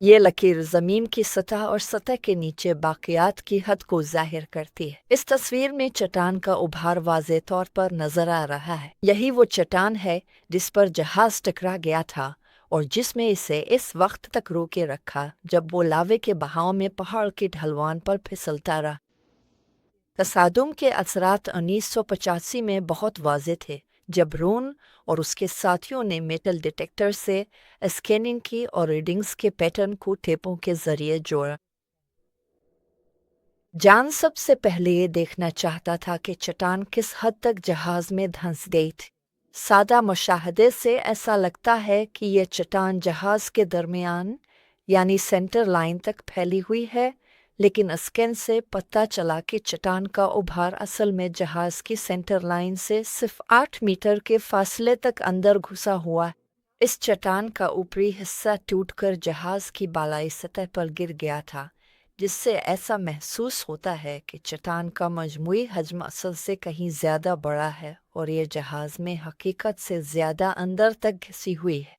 ये लकीर ज़मीन की सतह और सतह के नीचे बाक़ियात की हद को ज़ाहिर करती है। इस तस्वीर में चट्टान का उभार वाज़े तौर पर नज़र आ रहा है। यही वो चट्टान है जिस पर जहाज़ टकरा गया था और जिसमें इसे इस वक्त तक रोके रखा जब वो लावे के बहाव में पहाड़ की ढलवान पर फिसलता रहा। तसादुम के असरात 1985 में बहुत वाज़े थे जब रोन और उसके साथियों ने मेटल डिटेक्टर से स्कैनिंग की और रीडिंग्स के पैटर्न को टेपों के जरिए जोड़ा। जान सबसे पहले ये देखना चाहता था कि चट्टान किस हद तक जहाज़ में धंस गई थी। सादा मुशाहदे से ऐसा लगता है कि यह चट्टान जहाज़ के दरमियान यानी सेंटर लाइन तक फैली हुई है, लेकिन स्कैन से पता चला कि चट्टान का उभार असल में जहाज़ की सेंटर लाइन से सिर्फ 8 मीटर के फासले तक अंदर घुसा हुआ है। इस चट्टान का ऊपरी हिस्सा टूटकर जहाज़ की बालाई सतह पर गिर गया था, जिससे ऐसा महसूस होता है कि चट्टान का मजमूई हजम असल से कहीं ज़्यादा बड़ा है और ये जहाज़ में हकीकत से ज़्यादा अंदर तक घिसी हुई है।